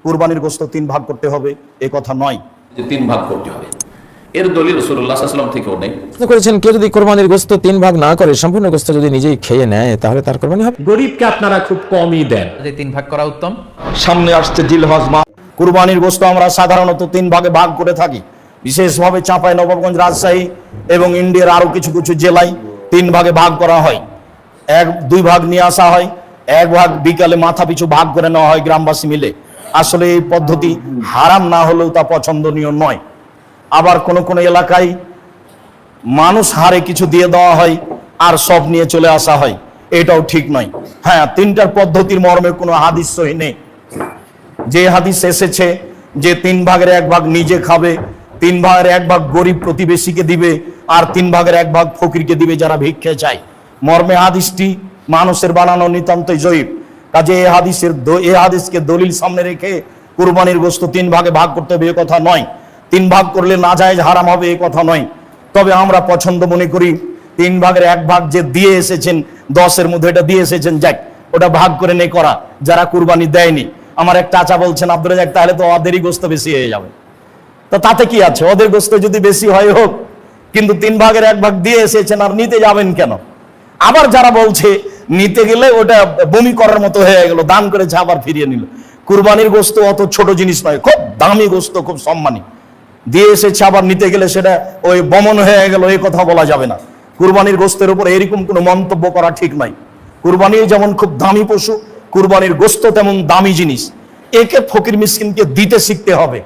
কুরবানির গোশত 3 ভাগ করতে হবে এ কথা নয়, যে 3 ভাগ করতে হবে এর দলিল রাসূলুল্লাহ সাল্লাল্লাহু আলাইহি ওয়াসাল্লাম থেকেও নেই। করেছেন কেউ যদি কুরবানির গোশত 3 ভাগ না করে সম্পূর্ণ গোশত যদি নিজেই খেয়ে নেয় তাহলে তার কুরবানি হবে। গরিবকে আপনারা খুব কমই দেন, যে 3 ভাগ করা উত্তম। সামনে আসছে জিলহজ মাস, কুরবানির গোশত আমরা সাধারণত 3 ভাগে ভাগ করে থাকি। বিশেষভাবে চাঁপাইনবাবগঞ্জ, রাজশাহী এবং ইন্ডিয়ার আরো কিছু কিছু জেলায় 3 ভাগে ভাগ করা হয়। 2 ভাগ নিয়ে আসা হয়, 1 ভাগ বিকালে মাথা পিছু ভাগ করে নেওয়া হয় গ্রামবাসী মিলে। আসলে এই পদ্ধতি হারাম না হলেও তা পছন্দনীয় নয়। আবার কোন কোন এলাকায় মানুষ হারে কিছু দিয়ে দেওয়া হয় আর সব নিয়ে চলে আসা হয়, এটাও ঠিক নয়। হ্যাঁ, 3টার পদ্ধতির মর্মে কোনো হাদিস সহি নেই। যে হাদিস এসেছে যে 3 ভাগের 1 ভাগ নিজে খাবে, 3 ভাগের 1 ভাগ গরিব প্রতিবেশীকে দিবে, আর 3 ভাগের 1 ভাগ ফকিরকে দিবে যারা ভিক্ষে চায়, মর্মে হাদিসটি মানুষের বানানো নিতান্তই জয়ীফ। কাজে এই হাদিসকে দলিল সামনে রেখে কুরবানির গোশত 3 ভাগে ভাগ করতে হবে এ কথা নয়। 3 ভাগ করলে নাজায়েজ হারাম হবে এ কথা নয়। তবে আমরা পছন্দ মনে করি 3 ভাগের 1 ভাগ যে দিয়ে এসেছেন 10-এর মধ্যে এটা দিয়ে এসেছেন, যাক ওটা ভাগ করে নে করা যারা কুরবানি দেয়নি। আমার এক চাচা বলছেন, আব্দুর রাজ্জাক তাহলে তো ওদেরই গোশত বেশি হয়ে যাবে। তো তাতে কি আছে, ওদের গোশত যদি বেশি হয় হোক, কিন্তু 3 ভাগের 1 ভাগ দিয়ে এসেছেন আর নিতে যাবেন কেন? আবার যারা বলছে নিতে গেলে ওটা বমি করার মতো হয়ে গেল, দান করেছে আবার ফিরিয়ে নিল। কুরবানির গোশত অত ছোট জিনিস নয়, খুব দামি গোশত, খুব সম্মানী, দিয়ে এসেছে আবার নিতে গেলে সেটা ওই বমন হয়ে গেল, এই কথা বলা যাবে না। কুরবানির গোশতের উপর এরকম কোনো মন্তব্য করা ঠিক নয়। কুরবানি যেমন খুব দামি পশু, কুরবানির গোশত তেমন দামি জিনিস, একে ফকির মিসকিনকে দিতে শিখতে হবে।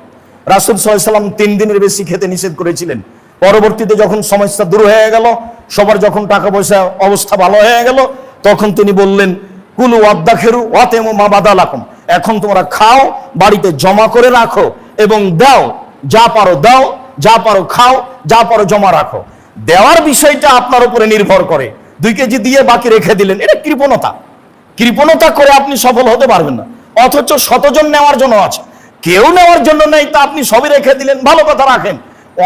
রাসূল সাল্লাল্লাহু আলাইহি ওয়াসাল্লাম 3 দিনের বেশি খেতে নিষেধ করেছিলেন। পরবর্তীতে যখন সমস্যা দূর হয়ে গেল, সবার যখন টাকা পয়সা অবস্থা ভালো হয়ে গেল, তখন তিনি বললেন, কুলু ওয়াদ্দাখিরু ওয়াতিমু মা বাদালাকুম, এখন তোমরা খাও, বাড়িতে জমা করে রাখো এবং দাও, যা পারো দাও, যা পারো খাও, যা পারো জমা রাখো। দেওয়ার বিষয়টা আপনার উপরে নির্ভর করে। 2 কেজি দিয়ে বাকি রেখে দিলেন, এটা কৃপণতা করে আপনি সফল হতে পারবেন না। অথচ 100 জন নেওয়ার জন্য আছে, কেউ নেওয়ার জন্য নেই, তা আপনি সবই রেখে দিলেন, ভালো কথা রাখেন।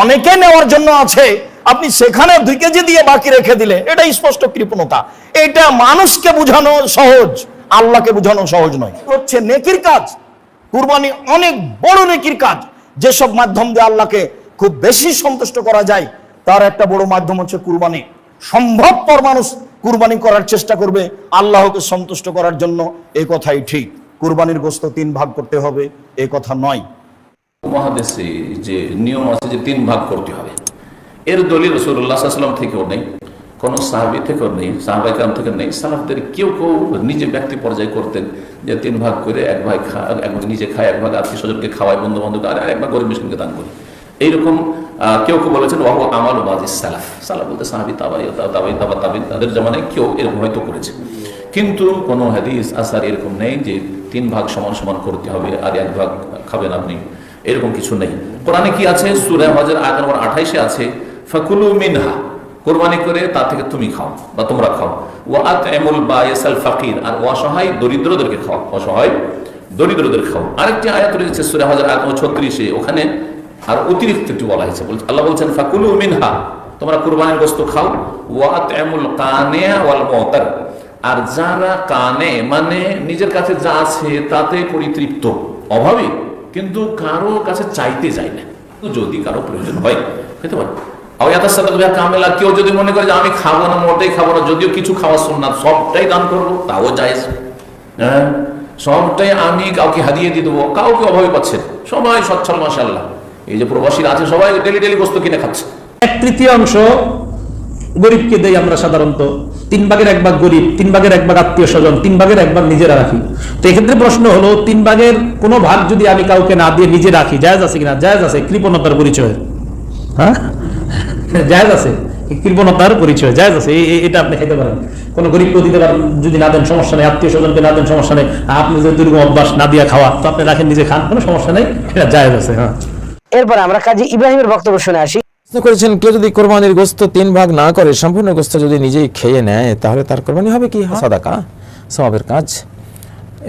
অনেকে নেওয়ার জন্য আছে, আপনি সেখানে 2 কেজি দিয়ে বাকি রেখে দিলে, এটা স্পষ্ট কৃপণতা। এটা মানুষকে বোঝানো সহজ, আল্লাহকে বোঝানো সহজ নয়। হচ্ছে নেকির কাজ, কুরবানি অনেক বড় নেকির কাজ। যেসব মাধ্যম দিয়ে আল্লাহকে খুব বেশি সন্তুষ্ট করা যায় তার একটা বড় মাধ্যম হচ্ছে কুরবানি। সম্ভবপর মানুষ কুরবানি করার চেষ্টা করবে আল্লাহকে সন্তুষ্ট করার জন্য, এই কথাই ঠিক। কুরবানির গোশত 3 ভাগ করতে হবে এই কথা নয়। মহাদেশে যে নিয়ম আছে যে 3 ভাগ করতে হবে, এর দলিল রাসূলুল্লাহ সাল্লাল্লাহু আলাইহি ওয়াসাল্লাম থেকেও নেই, কোন সাহাবী থেকেও নেই, সাহাবায়ে কেরাম থেকে নেই। সালাফদের কেউ নিজে ব্যক্তি পর্যায়ে করতেন যে 3 ভাগ করে 1 ভাগ নিজে খায়, 1 ভাগ আত্মীয় স্বজনকে খাওয়ায়, বন্ধু বান্ধবকে, আর 1 ভাগ গরিব মিসকিনকে দান করে। এইরকম কেউ বলেছেন ওয়াহু আমালু বাযিস সালাফ, সালাফ বলতে সাহাবী, তাবেঈন, তাদের জামানায় কেউ এরকম হয়তো করেছে, কিন্তু কোনো হাদিস আসার এরকম নেই যে 3 ভাগ সমান সমান করতে হবে আর 1 ভাগ খাবেন আপনি, এরকম কিছু নেই। কোরআনে কি আছে? সূরা হজের আয়াত নম্বর 28-এ আছে, ফাকুলু মিনহা, কোরবানি করে তা থেকে তুমি খাও বা তোমরা খাও, ওয়া আত'ইমুল বায়িসাল ফাকির, আর অসহায় দরিদ্রদেরকে খাও, অসহায় দরিদ্রদের খাও। আরেকটি আয়াত রয়েছে সূরা হজের আয়াত নম্বর 36-এ, ওখানে আর অতিরিক্ত একটু বলা হয়েছে। আল্লাহ বলছেন ফাকুলু মিনহা, তোমরা কুরবানির গোশত খাও, ওয়া আত'ইমুল কানিয়া ওয়াল মু'তার, আর যারা কানে মানে নিজের কাছে যা আছে তাতে পরিতৃপ্ত, অভাবী, কিন্তু কারো কাছে চাইতে যায় না, যদি কারো প্রয়োজন হয় খেতে পারে। কামেলা, কেউ যদি মনে করে যে আমি খাবো না, মোটেই খাবো না, যদিও কিছু খাওয়া সুন্নাত, সবটাই দান করবো, তাও জায়েজ। হ্যাঁ, সবটাই আমি কাউকে হাদিয়ে দিয়ে দেবো, কাউকে অভাবী পাচ্ছেন, সবাই সচ্ছল মাশাআল্লাহ। এই যে প্রবাসীরা আছে সবাই ডেলি গোশত কিনে খাচ্ছে। 1/3 গরিবকে দেই আমরা সাধারণত। 3 ভাগের 1 ভাগ গরিব, 3 ভাগের 1 ভাগ আত্মীয় স্বজন, 3 ভাগের 1 ভাগ নিজেরা রাখি। তো এক্ষেত্রে প্রশ্ন হলো, 3 ভাগের কোনো ভাগ যদি আমি কাউকে না দিয়ে নিজে রাখি, জায়েজ আছে কিনা? জায়েজ আছে, কৃপণতার পরিচয়। হ্যাঁ, জায়েজ আছে, কৃপণতার পরিচয়, জায়েজ আছে, এটা আপনি খেতে পারেন। কোনো গরিবকে দিতে পারেন, যদি না দেন সমস্যা নেই, আত্মীয় স্বজনকে না দেন সমস্যা নেই, আপনি যদি দুর্গম অভ্যাস না দিয়ে খাওয়া, তো আপনি রাখেন, নিজে খান, কোনো সমস্যা নেই, এটা জায়েজ আছে। হ্যাঁ, এরপর আমরা কাজী ইব্রাহিমের বক্তব্য শুনে আসি। করেছেন কেউ যদি কুরবানির গোশত 3 ভাগ না করে সম্পূর্ণ গোশত যদি নিজেই খেয়ে নেয় তাহলে তার কুরবানি হবে কি? সাদাকা, সওয়াবের কাজ।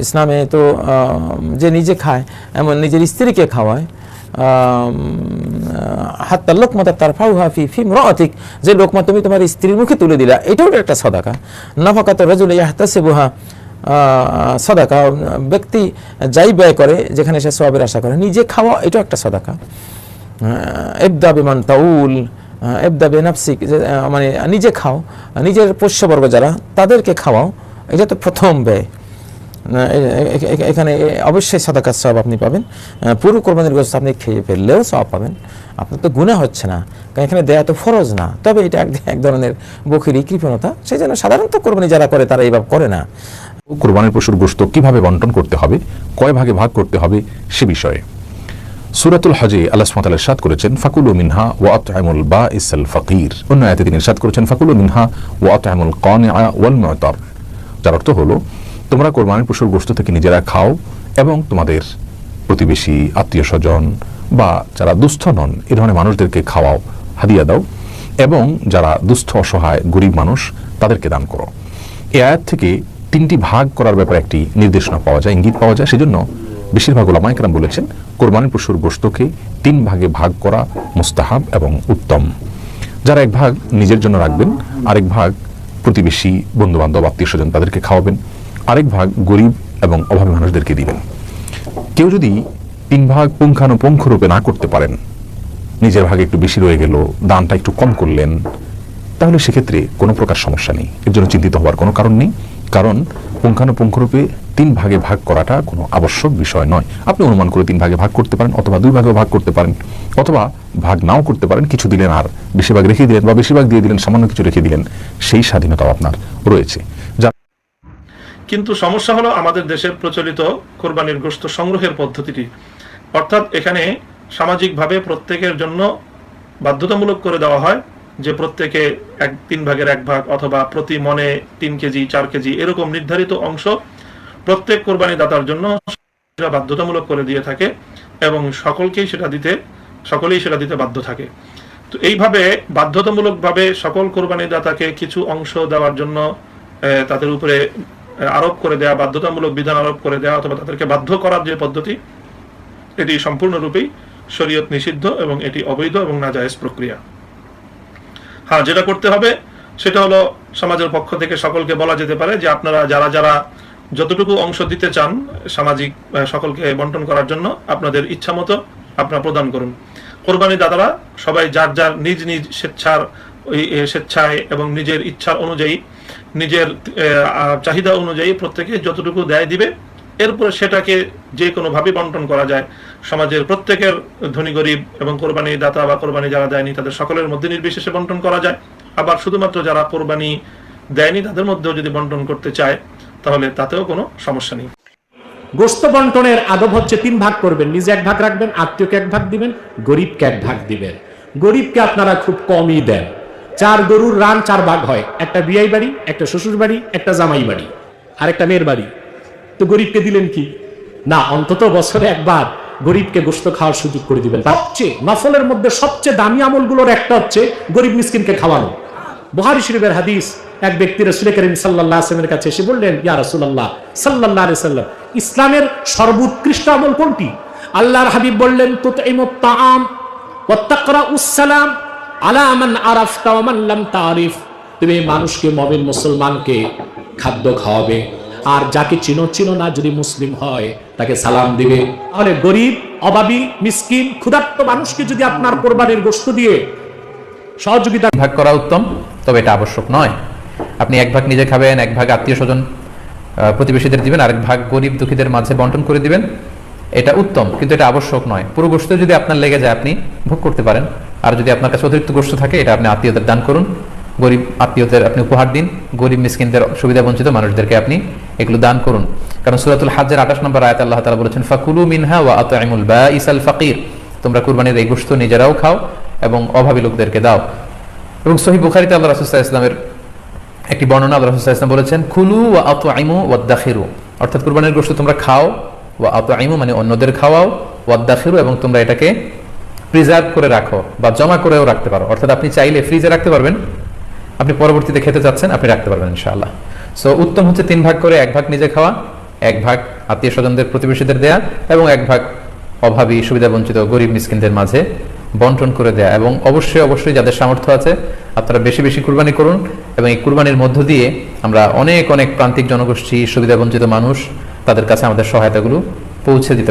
ইসলামে তো যে নিজে খায়, এমন নিজের স্ত্রীকে খাওয়ায়, হাত্তা লোকমাতা তারফাউহা ফি ইমরাতিক, যে লোকমা তুমি তোমার স্ত্রীর মুখে তুলে দিলা, এটাও একটা সাদাকা। নাফাকাতুর রাজুলি ইয়াহতাসিবুহা সাদাকা। ব্যক্তি যাই ব্যয় করে যেখানে সে সওয়াবের আশা করে, নিজে খাওয়া এটাও একটা সাদাকা। ইবদা বিমান তাউল, ইবদা বিনাফসিক, মানে নিজে খাও, নিজের পোষ্যবর্গ যারা তাদেরকে খাওয়াও, এটা তো প্রথম ব্যয়। এখানে অবশ্যই সাদাকার সওয়াব আপনি পাবেন। পুরো কোরবানির গোশত আপনি খেয়ে ফেললেও সওয়াব পাবেন, আপনার তো গুনাহ হচ্ছে না, কারণ এখানে দেয়া তো ফরজ না। তবে এটা এক ধরনের বখিরি, কৃপণতা, সেই জন্য সাধারণত কোরবানি যারা করে তারা এইভাবে করে না। কোরবানির পশুর গোশত কিভাবে বন্টন করতে হবে, কয় ভাগে ভাগ করতে হবে সে বিষয়ে সূরাতুল হজে আল্লাহ সুবহানাহু ওয়া তাআলা ইরশাদ করেছেন, ফাকুলু মিনহা ওয়া আত'ইমুল বাঈসাল ফাকির। অন্য আয়াতে তিনি ইরশাদ করেছেন, ফাকুলু মিনহা ওয়া আত'ইমুল কানিআ ওয়াল মু'তার। যার অর্থ হলো, তোমরা কোরবানির পশুর গোশত থেকে নিজেরা খাও এবং তোমাদের প্রতিবেশী, আত্মীয় স্বজন বা যারা দুস্থ নন এ ধরনের মানুষদেরকে খাওয়াও, হাদিয়া দাও, এবং যারা দুস্থ, অসহায়, গরিব মানুষ তাদেরকে দান করো। এই আয়াত থেকে তিনটি ভাগ করার ব্যাপারে একটি নির্দেশনা পাওয়া যায়, ইঙ্গিত পাওয়া যায়। সেজন্য বেশিরভাগ উলামায়ে কেরাম বলেছেন কোরবানির পশুর গোশতকে 3 ভাগে ভাগ করা মুস্তাহাব এবং উত্তম। যারা এক ভাগ নিজের জন্য রাখবেন, আরেক ভাগ প্রতিবেশী, বন্ধু বান্ধব, আত্মীয় স্বজন তাদেরকে খাওয়াবেন, আরেক ভাগ গরিব এবং অভাবী মানুষদেরকে দিবেন। কেউ যদি 3 ভাগ পুঙ্খানুপুঙ্খ রূপে না করতে পারেন, নিজের ভাগে একটু বেশি রয়ে গেল, দানটা একটু কম করলেন, তাহলে সেক্ষেত্রে কোনো প্রকার সমস্যা নেই, এর জন্য চিন্তিত হওয়ার কোনো কারণ নেই। কারণ পুঙ্খানুপুঙ্খ রূপে 3 ভাগে ভাগ করাটা কোনো আবশ্যক বিষয় নয়। আপনি অনুমান করে 3 ভাগে ভাগ করতে পারেন, অথবা 2 ভাগে ভাগ করতে পারেন, অথবা ভাগ নাও করতে পারেন, কিছু দিলেন আর বেশিরভাগ রেখে দিলেন, বা বেশিরভাগ দিয়ে দিলেন, সামান্য কিছু রেখে দিলেন, সেই স্বাধীনতাও আপনার রয়েছে। কিন্তু সমস্যা হলো আমাদের দেশের প্রচলিত কোরবানির গোশত সংগ্রহের পদ্ধতিটি। অর্থাৎ এখানে সামাজিকভাবে প্রত্যেকের জন্য বাধ্যতামূলক করে দেওয়া হয় যে প্রত্যেকে 3 ভাগের 1 ভাগ অথবা প্রতি মনে 3 কেজি 4 কেজি এরকম নির্ধারিত অংশ প্রত্যেক কোরবানি দাতার জন্য বাধ্যতামূলক করে দিয়ে থাকে, এবং সকলেই সেটা দিতে বাধ্য থাকে। তো এইভাবে বাধ্যতামূলকভাবে সকল কোরবানি দাতাকে কিছু অংশ দেওয়ার জন্য তাদের উপরে আরোপ করে দেয়া, বাধ্যতামূলক বিধান আরোপ করে দেয়া, অথবা তাদেরকে বাধ্য করার যে পদ্ধতি, এটি সম্পূর্ণরূপেই শরীয়ত নিষিদ্ধ এবং এটি অবৈধ এবং নাজায়েজ প্রক্রিয়া। হ্যাঁ, যেটা করতে হবে সেটা হলো সমাজের পক্ষ থেকে সকলকে বলা যেতে পারে যে আপনারা যারা যতটুকু অংশ দিতে চান সামাজিক সকলকে বন্টন করার জন্য, আপনাদের ইচ্ছা মতো আপনারা প্রদান করুন। কোরবানি দাতারা সবাই যার যার নিজ নিজ স্বেচ্ছায় এবং নিজের ইচ্ছার অনুযায়ী, নিজের চাহিদা অনুযায়ী প্রত্যেকে যতটুকু দেয় দিবে। এরপরে সেটাকে যে কোনোভাবে বন্টন করা যায়, সমাজের প্রত্যেকের ধনী গরিব এবং কোরবানি দাতা বা কোরবানি যারা দেয়নি তাদের সকলের মধ্যে নির্বিশেষে বন্টন করা যায়। আবার শুধুমাত্র যারা কোরবানি দেয়নি তাদের মধ্যেও যদি বন্টন করতে চায় তাহলে তাতেও কোনো সমস্যা নেই। গোশত বন্টনের আদব হচ্ছে 3 ভাগ করবেন, নিজে 1 ভাগ রাখবেন, আত্মীয়কে 1 ভাগ দিবেন, গরিবকে 1 ভাগ দিবেন। গরিবকে আপনারা খুব কমই দেন। 4 গরুর রান 4 ভাগ হয়, একটা বিয়াই বাড়ি, একটা শ্বশুর বাড়ি, একটা জামাই বাড়ি, আর একটা মেয়ের বাড়ি। তো গরিবকে দিলেন কি না, অন্তত বছরে 1 বার গরিবকে গোশত খাওয়ার সুযোগ করে দিবেন। সবচেয়ে নফলের মধ্যে সবচেয়ে দামি আমলগুলোর একটা হচ্ছে গরিব মিসকিনকে খাওয়ানো। বুখারী শরীফের হাদিস, এক ব্যক্তি রাসূল করিম সাল্লাল্লাহু আলাইহি ওয়াসাল্লামের কাছে এসে বললেন, ইয়া রাসূলুল্লাহ সাল্লাল্লাহু আলাইহি ওয়াসাল্লাম, ইসলামের সর্বোৎকৃষ্ট আমল কোনটি? আল্লাহর হাবিব বললেন, তুতঈমুত তাআম ওয়া তাকরাউস সালাম আলা মান আরাফতা ওয়া মান লাম তারিফ। তুমি মানুষকে, মুমিন মুসলমানকে খাদ্য খাওয়াবে, আর যাকে চিনো না যদি মুসলিম হয় তাকে সালাম দিবে। তাহলে গরিব, অভাবী, মিসকিন, ক্ষুধার্ত মানুষকে যদি আপনার কোরবানির গোশত দিয়ে সহযোগিতা ভাগ করা উত্তম, তবে এটা আবশ্যক নয়। আপনি 1 ভাগ নিজে খাবেন, 1 ভাগ আত্মীয় স্বজন প্রতিবেশীদের দিবেন, আরেক ভাগ গরিব দুঃখীদের মাঝে বন্টন করে দিবেন, এটা উত্তম, কিন্তু এটা আবশ্যক নয়। পুরো গোশত যদি আপনার লেগে যায় আপনি ভোগ করতে পারেন, আর যদি আপনার কাছে অতিরিক্ত গোশত থাকে এটা আপনি আত্মীয়দের দান করুন, গরিব আত্মীয়দের আপনি উপহার দিন, গরিব মিসকিনদের, সুবিধা বঞ্চিত মানুষদেরকে আপনি এগুলো দান করুন। কারণ সূরাতুল হজ্জের 28 নম্বর আয়াতে আল্লাহ তাআলা বলেছেন, ফাকুলু মিনহা ওয়া আত'ইমুল বাঈসাল ফাকির। তোমরা কুরবানির এই গোশত নিজেরাও খাও এবং অভাবী লোকদেরকে দাও। এবং সহিহ বুখারীতে আল্লাহ রাসূল সাল্লাল্লাহু আলাইহি ওয়াসাল্লামের একটি বর্ণনা, আল্লাহ রাসূল সাল্লাল্লাহু আলাইহি ওয়াসাল্লাম বলেছেন, কুলু ওয়া আত'ইমু ওয়াদাখিরু, অর্থাৎ কুরবানির গোশত তোমরা খাও, ওয়া আত'ইমু মানে অন্যদের খাওয়াও, ওয়াদাখিরু এবং তোমরা এটাকে প্রিজার্ভ করে রাখো বা জমা করেও রাখতে পারো। অর্থাৎ আপনি চাইলে ফ্রিজে রাখতে পারবেন, আপনি পরবর্তীতে খেতে চাচ্ছেন আপনি রাখতে পারবেন ইনশাআল্লাহ। সো উত্তম হচ্ছে 3 ভাগ করে 1 ভাগ নিজে খাওয়া, 1 ভাগ আত্মীয় স্বজনদের, প্রতিবেশীদের দেয়া, এবং 1 ভাগ অভাবী, সুবিধা বঞ্চিত, গরিব মিসকিনদের মাঝে বন্টন করে দেয়া, এবং অবশ্যই অবশ্যই যাদের সামর্থ্য আছে আপনারা বেশি বেশি কুরবানি করুন, এবং এই কুরবানির মধ্য দিয়ে আমরা অনেক অনেক প্রান্তিক জনগোষ্ঠী, সুবিধাবঞ্চিত মানুষ, তাদের কাছে আমাদের সহায়তাগুলো পৌঁছে দিতে পারি।